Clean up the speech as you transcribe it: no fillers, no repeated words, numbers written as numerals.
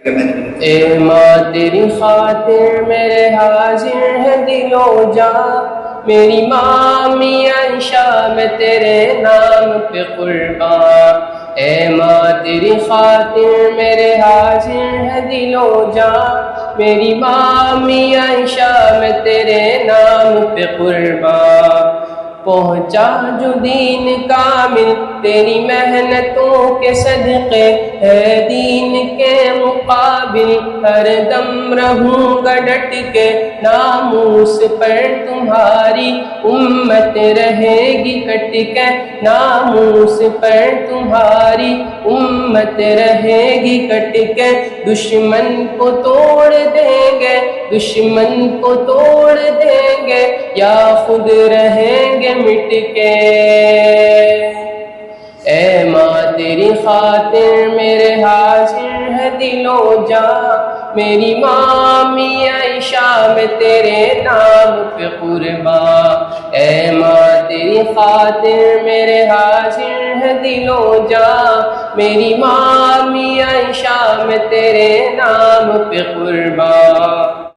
اے ماں تیری خاطر میرے حاضر ہے دل و جاں، میری ماں میاں عائشہ میں تیرے نام پہ قربان۔ اے ماں تیری خاطر میرے حاضر ہے دل و جاں، میری ماں میاں عائشہ میں تیرے نام پہ قربان۔ پہنچا جو دین کامل تیری محنتوں کے صدقے، ہے دین کے مقابل ہر دم رہوں گا ڈٹ کے، ناموس پر تمہاری امت رہے گی کٹ کے، ناموس پر تمہاری امت رہے گی کٹ کے۔ دشمن کو توڑ دیں گے، دشمن کو توڑ دیں گے، یا خود رہیں گے مٹ کے۔ اے ماں تیری خاطر میرے حاضر ہے دل و جاں، میری ماں میاں عائشہ میں تیرے نام پہ قربان۔ اے ماں تیری خاطر میرے حاضر ہے دل و جاں، میری ماں میاں عائشہ میں تیرے نام پہ قربان۔